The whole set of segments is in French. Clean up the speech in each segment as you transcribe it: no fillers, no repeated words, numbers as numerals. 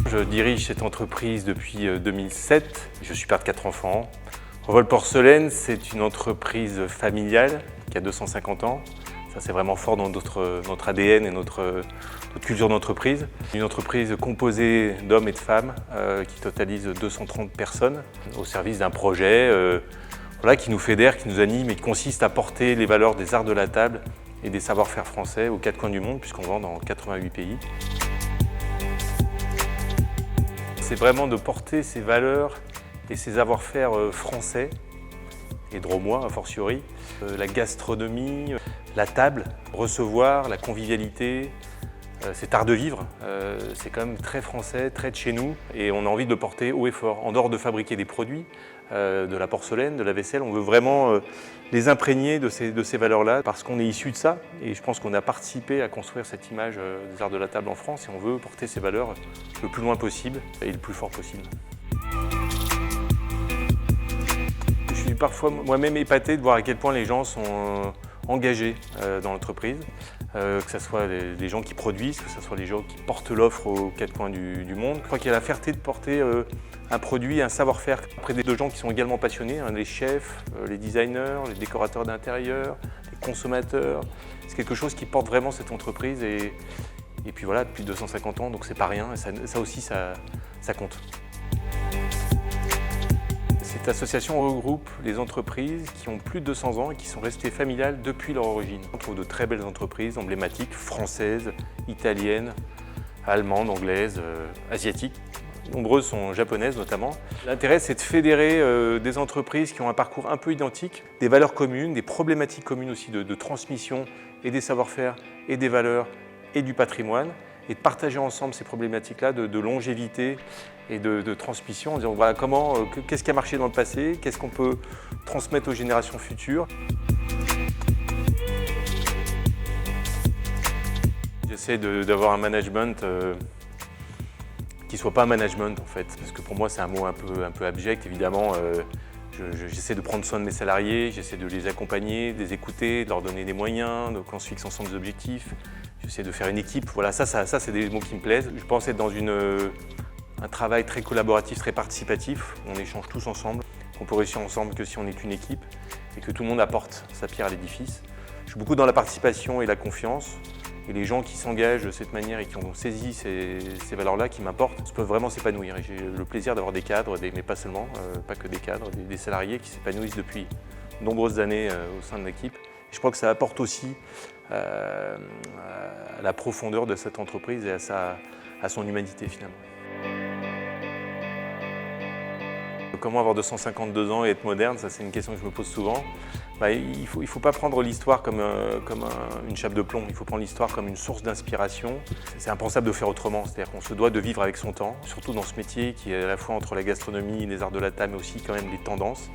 Je dirige cette entreprise depuis 2007. Je suis père de 4 enfants. Revol Porcelaine, c'est une entreprise familiale qui a 250 ans. Ça, c'est vraiment fort dans notre ADN et notre culture d'entreprise. Une entreprise composée d'hommes et de femmes qui totalise 230 personnes au service d'un projet qui nous fédère, qui nous anime et qui consiste à porter les valeurs des arts de la table et des savoir-faire français aux 4 coins du monde, puisqu'on vend dans 88 pays. C'est vraiment de porter ces valeurs et ces savoir-faire français et drômois a fortiori. La gastronomie, la table, recevoir, la convivialité, cet art de vivre, c'est quand même très français, très de chez nous et on a envie de le porter haut et fort. En dehors de fabriquer des produits, de la porcelaine, de la vaisselle, on veut vraiment les imprégner de ces valeurs-là parce qu'on est issu de ça et je pense qu'on a participé à construire cette image des arts de la table en France et on veut porter ces valeurs le plus loin possible et le plus fort possible. Je suis parfois moi-même épaté de voir à quel point les gens sont engagés dans l'entreprise, que ce soit les gens qui produisent, que ce soit les gens qui portent l'offre aux 4 coins du monde. Je crois qu'il y a la fierté de porter un produit, un savoir-faire auprès de gens qui sont également passionnés, les chefs, les designers, les décorateurs d'intérieur, les consommateurs. C'est quelque chose qui porte vraiment cette entreprise et puis voilà, depuis 250 ans, donc c'est pas rien, et ça aussi, ça compte. Cette association regroupe les entreprises qui ont plus de 200 ans et qui sont restées familiales depuis leur origine. On trouve de très belles entreprises emblématiques, françaises, italiennes, allemandes, anglaises, asiatiques. Nombreuses sont japonaises notamment. L'intérêt, c'est de fédérer des entreprises qui ont un parcours un peu identique, des valeurs communes, des problématiques communes aussi de transmission et des savoir-faire et des valeurs et du patrimoine, et de partager ensemble ces problématiques-là de longévité et de transmission en disant voilà, qu'est-ce qui a marché dans le passé, qu'est-ce qu'on peut transmettre aux générations futures. J'essaie d'avoir un management qui ne soit pas un management en fait, parce que pour moi c'est un mot un peu abject évidemment. J'essaie de prendre soin de mes salariés, j'essaie de les accompagner, de les écouter, de leur donner des moyens, de qu'on se fixe ensemble des objectifs. J'essaie de faire une équipe, voilà, ça c'est des mots qui me plaisent. Je pense être dans un travail très collaboratif, très participatif, on échange tous ensemble. On peut réussir ensemble que si on est une équipe et que tout le monde apporte sa pierre à l'édifice. Je suis beaucoup dans la participation et la confiance. Et les gens qui s'engagent de cette manière et qui ont saisi ces valeurs-là qui m'apportent peuvent vraiment s'épanouir. Et j'ai le plaisir d'avoir des cadres, mais pas seulement, pas que des cadres, des salariés qui s'épanouissent depuis de nombreuses années au sein de l'équipe. Je crois que ça apporte aussi à la profondeur de cette entreprise et à son humanité finalement. Comment avoir 252 ans et être moderne, ça c'est une question que je me pose souvent. Il faut pas prendre l'histoire comme une chape de plomb, il faut prendre l'histoire comme une source d'inspiration. C'est impensable de faire autrement, c'est-à-dire qu'on se doit de vivre avec son temps, surtout dans ce métier qui est à la fois entre la gastronomie, les arts de la table, mais aussi quand même les tendances.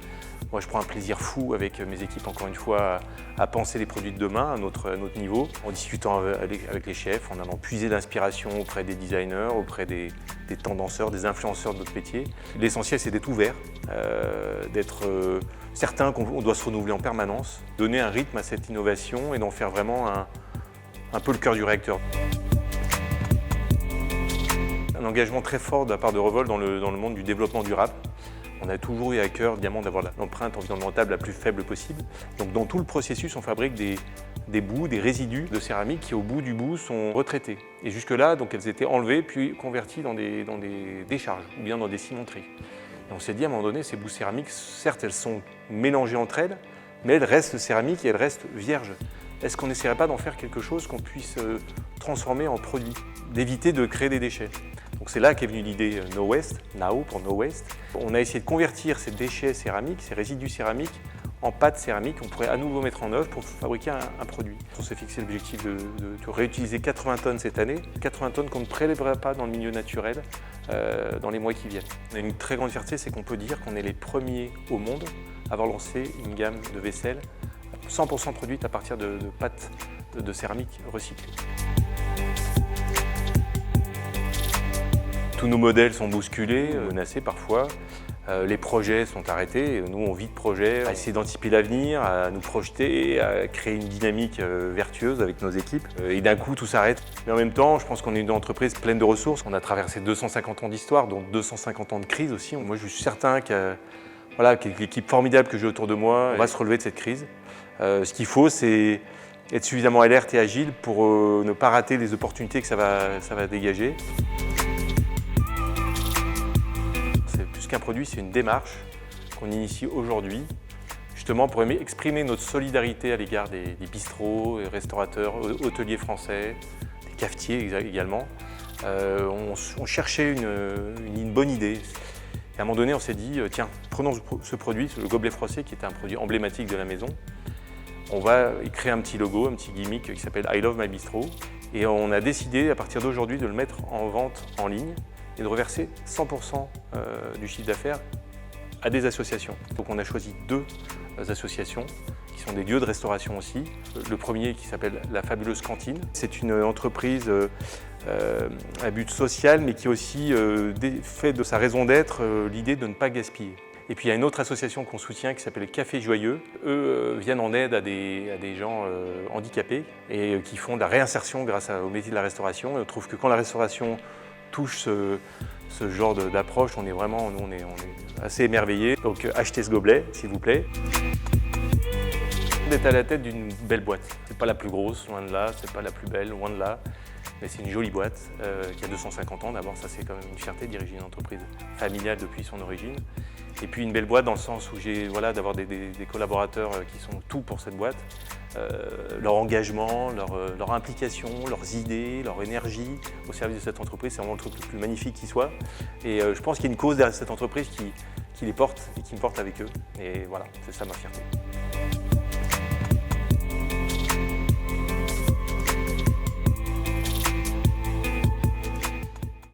Moi je prends un plaisir fou avec mes équipes, encore une fois, à penser les produits de demain à notre niveau, en discutant avec les chefs, en allant puiser l'inspiration auprès des designers, auprès des tendanceurs, des influenceurs de notre métier. L'essentiel c'est d'être ouvert, d'être certain qu'on doit se renouveler en permanence, donner un rythme à cette innovation et d'en faire vraiment un peu le cœur du réacteur. Un engagement très fort de la part de Revol dans le monde du développement durable. On a toujours eu à cœur d'avoir l'empreinte environnementale la plus faible possible. Donc dans tout le processus, on fabrique des bouts, des résidus de céramique qui au bout du bout sont retraités. Et jusque-là, donc, elles étaient enlevées puis converties dans des décharges ou bien dans des cimenteries. Et on s'est dit à un moment donné, ces bouts céramiques, certes elles sont mélangées entre elles, mais elles restent céramiques et elles restent vierges. Est-ce qu'on n'essaierait pas d'en faire quelque chose qu'on puisse transformer en produit, d'éviter de créer des déchets? Donc c'est là qu'est venue l'idée No Waste, NAO pour No Waste. On a essayé de convertir ces déchets céramiques, ces résidus céramiques, en pâte céramique. On pourrait à nouveau mettre en œuvre pour fabriquer un produit. On s'est fixé l'objectif de réutiliser 80 tonnes cette année, 80 tonnes qu'on ne prélèverait pas dans le milieu naturel dans les mois qui viennent. On a une très grande fierté, c'est qu'on peut dire qu'on est les premiers au monde à avoir lancé une gamme de vaisselle 100% produite à partir de pâte de céramique recyclée. Tous nos modèles sont bousculés, menacés parfois. Les projets sont arrêtés, nous on vit de projets, à essayer d'anticiper l'avenir, à nous projeter, à créer une dynamique vertueuse avec nos équipes. Et d'un coup tout s'arrête. Mais en même temps, je pense qu'on est une entreprise pleine de ressources. On a traversé 250 ans d'histoire, donc 250 ans de crise aussi. Moi je suis certain qu'avec l'équipe formidable que j'ai autour de moi, on va se relever de cette crise. Ce qu'il faut, c'est être suffisamment alerte et agile pour ne pas rater les opportunités que ça va dégager. C'est plus qu'un produit, c'est une démarche qu'on initie aujourd'hui, justement pour exprimer notre solidarité à l'égard des bistrots, des restaurateurs, hôteliers français, des cafetiers également. On cherchait une bonne idée. Et à un moment donné, on s'est dit, tiens, prenons ce produit, le gobelet froissé, qui était un produit emblématique de la maison. On va créer un petit logo, un petit gimmick qui s'appelle I Love My Bistro. Et on a décidé, à partir d'aujourd'hui, de le mettre en vente en ligne et de reverser 100% du chiffre d'affaires à des associations. Donc on a choisi 2 associations qui sont des lieux de restauration aussi. Le premier qui s'appelle La Fabuleuse Cantine. C'est une entreprise à but social, mais qui aussi fait de sa raison d'être l'idée de ne pas gaspiller. Et puis il y a une autre association qu'on soutient qui s'appelle Café Joyeux. Eux viennent en aide à des gens handicapés et qui font de la réinsertion grâce au métier de la restauration. Et on trouve que quand la restauration touche ce genre d'approche, on est assez émerveillés. Donc achetez ce gobelet, s'il vous plaît. On est à la tête d'une belle boîte. C'est pas la plus grosse, loin de là, c'est pas la plus belle, loin de là. Mais c'est une jolie boîte qui a 250 ans. D'abord, ça c'est quand même une fierté de diriger une entreprise familiale depuis son origine. Et puis une belle boîte dans le sens où d'avoir des collaborateurs qui sont tout pour cette boîte. Leur engagement, leur implication, leurs idées, leur énergie au service de cette entreprise, c'est vraiment le truc le plus magnifique qui soit. Et je pense qu'il y a une cause derrière cette entreprise qui les porte et qui me porte avec eux. Et voilà, c'est ça ma fierté.